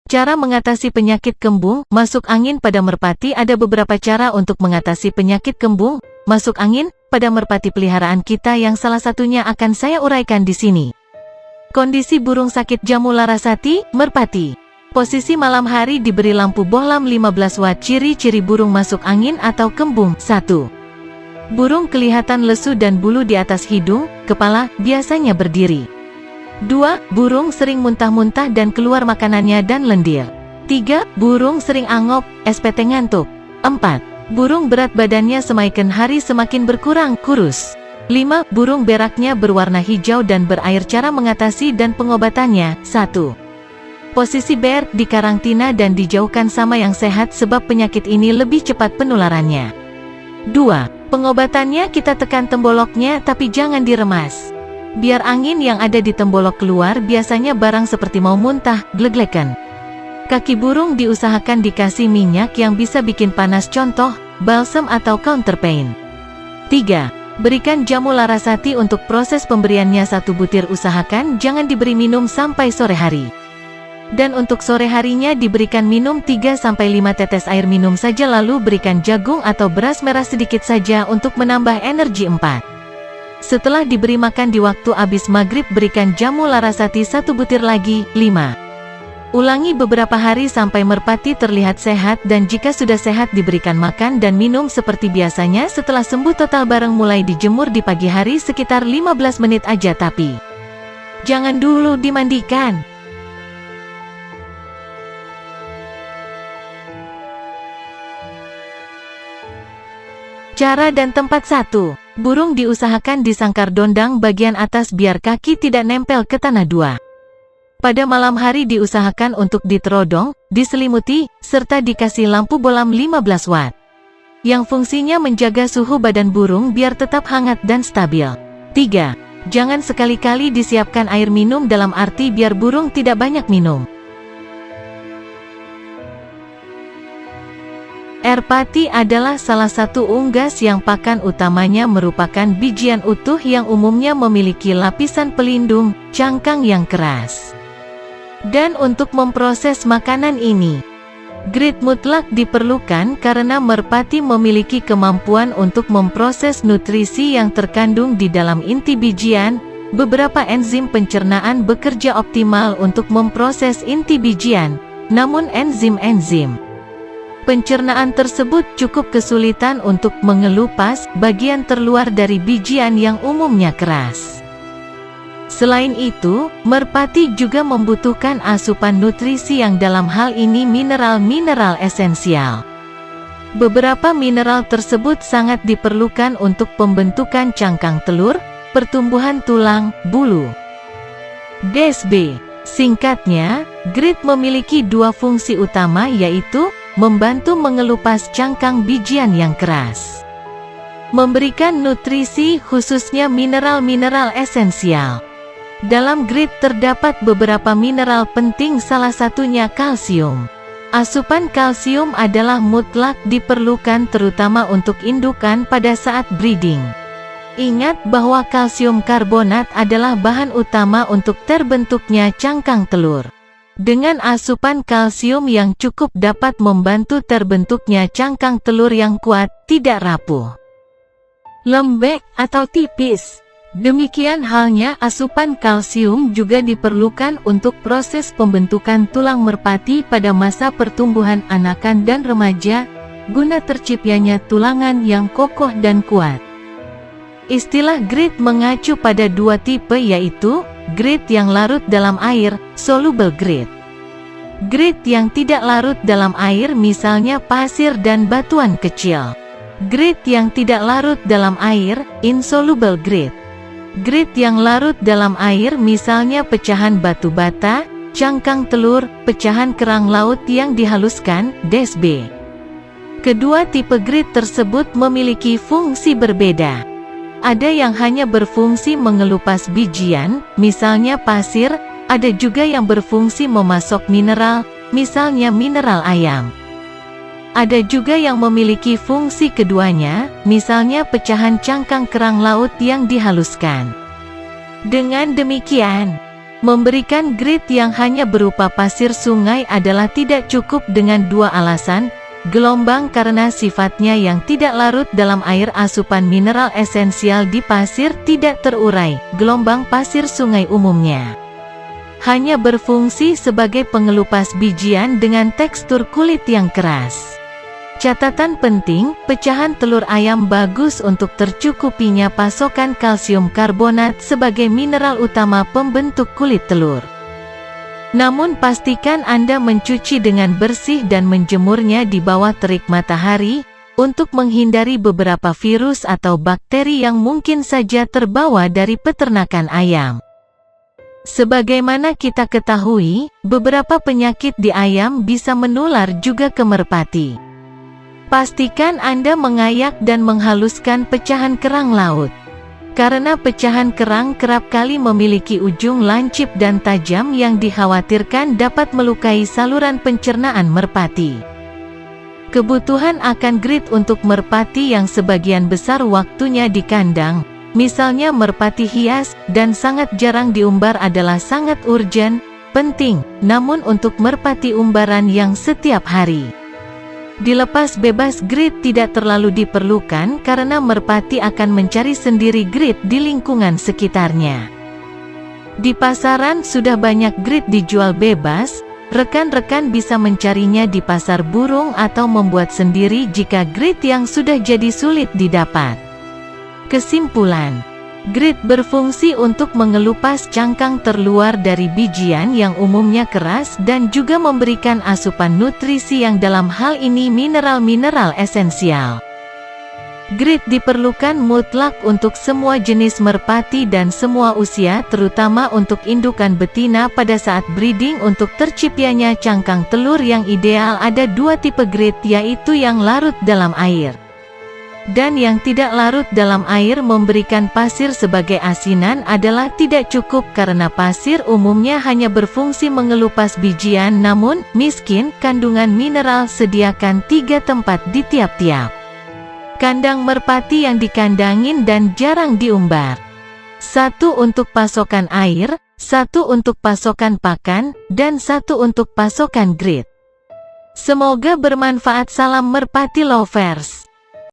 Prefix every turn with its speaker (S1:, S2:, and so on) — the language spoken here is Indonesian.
S1: Cara mengatasi penyakit kembung, masuk angin pada merpati. Ada beberapa cara untuk mengatasi penyakit kembung, masuk angin, pada merpati peliharaan kita yang salah satunya akan saya uraikan di sini. Kondisi burung sakit Jammu Larasati, merpati. Posisi malam hari diberi lampu bohlam 15 watt. Ciri-ciri burung masuk angin atau kembung. 1. Burung kelihatan lesu dan bulu di atas hidung, kepala, biasanya berdiri. 2. Burung sering muntah-muntah dan keluar makanannya dan lendir. 3. Burung sering angop, SPT ngantuk. 4. Burung berat badannya semakin hari semakin berkurang, kurus. 5. Burung beraknya berwarna hijau dan berair. Cara mengatasi dan pengobatannya. 1. Posisi berak dikarantina dan dijauhkan sama yang sehat sebab penyakit ini lebih cepat penularannya. 2. Pengobatannya kita tekan temboloknya tapi jangan diremas. Biar angin yang ada di tembolok keluar, biasanya barang seperti mau muntah, gleglekan. Kaki burung diusahakan dikasih minyak yang bisa bikin panas, contoh, balsam atau counterpain. 3. Berikan Jammu Larasati. Untuk proses pemberiannya 1 butir, usahakan jangan diberi minum sampai sore hari. Dan untuk sore harinya diberikan minum 3-5 tetes air minum saja, lalu berikan jagung atau beras merah sedikit saja untuk menambah energi. 4. Setelah diberi makan di waktu habis maghrib, berikan Jammu Larasati 1 butir lagi. 5. Ulangi beberapa hari sampai merpati terlihat sehat, dan jika sudah sehat diberikan makan dan minum seperti biasanya. Setelah sembuh total bareng mulai dijemur di pagi hari sekitar 15 menit aja, tapi jangan dulu dimandikan. Cara dan tempat. 1. Burung diusahakan disangkar dondang bagian atas biar kaki tidak nempel ke tanah. 2. Pada malam hari diusahakan untuk diterodong, diselimuti, serta dikasih lampu bohlam 15 watt. Yang fungsinya menjaga suhu badan burung biar tetap hangat dan stabil. 3. Jangan sekali-kali disiapkan air minum, dalam arti biar burung tidak banyak minum. Air pati adalah salah satu unggas yang pakan utamanya merupakan bijian utuh yang umumnya memiliki lapisan pelindung, cangkang yang keras. Dan untuk memproses makanan ini, grit mutlak diperlukan karena merpati memiliki kemampuan untuk memproses nutrisi yang terkandung di dalam inti bijian. Beberapa enzim pencernaan bekerja optimal untuk memproses inti bijian, namun enzim-enzim pencernaan tersebut cukup kesulitan untuk mengelupas bagian terluar dari bijian yang umumnya keras. Selain itu, merpati juga membutuhkan asupan nutrisi yang dalam hal ini mineral-mineral esensial. Beberapa mineral tersebut sangat diperlukan untuk pembentukan cangkang telur, pertumbuhan tulang, bulu. DSB. Singkatnya, grit memiliki 2 fungsi utama, yaitu membantu mengelupas cangkang bijian yang keras, memberikan nutrisi khususnya mineral-mineral esensial. Dalam grit terdapat beberapa mineral penting, salah satunya kalsium. Asupan kalsium adalah mutlak diperlukan terutama untuk indukan pada saat breeding. Ingat bahwa kalsium karbonat adalah bahan utama untuk terbentuknya cangkang telur. Dengan asupan kalsium yang cukup dapat membantu terbentuknya cangkang telur yang kuat, tidak rapuh, lembek, atau tipis. Demikian halnya asupan kalsium juga diperlukan untuk proses pembentukan tulang merpati pada masa pertumbuhan anakan dan remaja, guna terciptanya tulangan yang kokoh dan kuat. Istilah grit mengacu pada 2 tipe, yaitu grit yang larut dalam air, soluble grit. Grit yang tidak larut dalam air, misalnya pasir dan batuan kecil. Grit yang tidak larut dalam air, insoluble grit. Grit yang larut dalam air, misalnya pecahan batu bata, cangkang telur, pecahan kerang laut yang dihaluskan, DSB. Kedua tipe grit tersebut memiliki fungsi berbeda. Ada yang hanya berfungsi mengelupas bijian, misalnya pasir, ada juga yang berfungsi memasok mineral, misalnya mineral ayam. Ada juga yang memiliki fungsi keduanya, misalnya pecahan cangkang kerang laut yang dihaluskan. Dengan demikian, Memberikan grid yang hanya berupa pasir sungai adalah tidak cukup dengan dua alasan. Gelombang karena sifatnya yang tidak larut dalam air, asupan mineral esensial di pasir tidak terurai. Gelombang pasir sungai umumnya hanya berfungsi sebagai pengelupas bijian dengan tekstur kulit yang keras. Catatan penting, pecahan telur ayam bagus untuk tercukupinya pasokan kalsium karbonat sebagai mineral utama pembentuk kulit telur. Namun pastikan Anda mencuci dengan bersih dan menjemurnya di bawah terik matahari, untuk menghindari beberapa virus atau bakteri yang mungkin saja terbawa dari peternakan ayam. Sebagaimana kita ketahui, beberapa penyakit di ayam bisa menular juga ke merpati. Pastikan Anda mengayak dan menghaluskan pecahan kerang laut. Karena pecahan kerang kerap kali memiliki ujung lancip dan tajam yang dikhawatirkan dapat melukai saluran pencernaan merpati. Kebutuhan akan grid untuk merpati yang sebagian besar waktunya di kandang, misalnya merpati hias, dan sangat jarang diumbar adalah sangat urgen, penting, namun untuk merpati umbaran yang setiap hari dilepas bebas, grid tidak terlalu diperlukan karena merpati akan mencari sendiri grid di lingkungan sekitarnya. Di pasaran sudah banyak grid dijual bebas, rekan-rekan bisa mencarinya di pasar burung atau membuat sendiri jika grid yang sudah jadi sulit didapat. Kesimpulan, grid berfungsi untuk mengelupas cangkang terluar dari bijian yang umumnya keras dan juga memberikan asupan nutrisi yang dalam hal ini mineral-mineral esensial. Grid diperlukan mutlak untuk semua jenis merpati dan semua usia, terutama untuk indukan betina pada saat breeding. Untuk terciptanya cangkang telur yang ideal ada dua tipe grid, yaitu yang larut dalam air dan yang tidak larut dalam air. Memberikan pasir sebagai asinan adalah tidak cukup karena pasir umumnya hanya berfungsi mengelupas bijian, namun miskin kandungan mineral. Sediakan 3 tempat di tiap-tiap kandang merpati yang dikandangin dan jarang diumbar. 1 untuk pasokan air, 1 untuk pasokan pakan, dan 1 untuk pasokan grid. Semoga bermanfaat. Salam merpati lovers.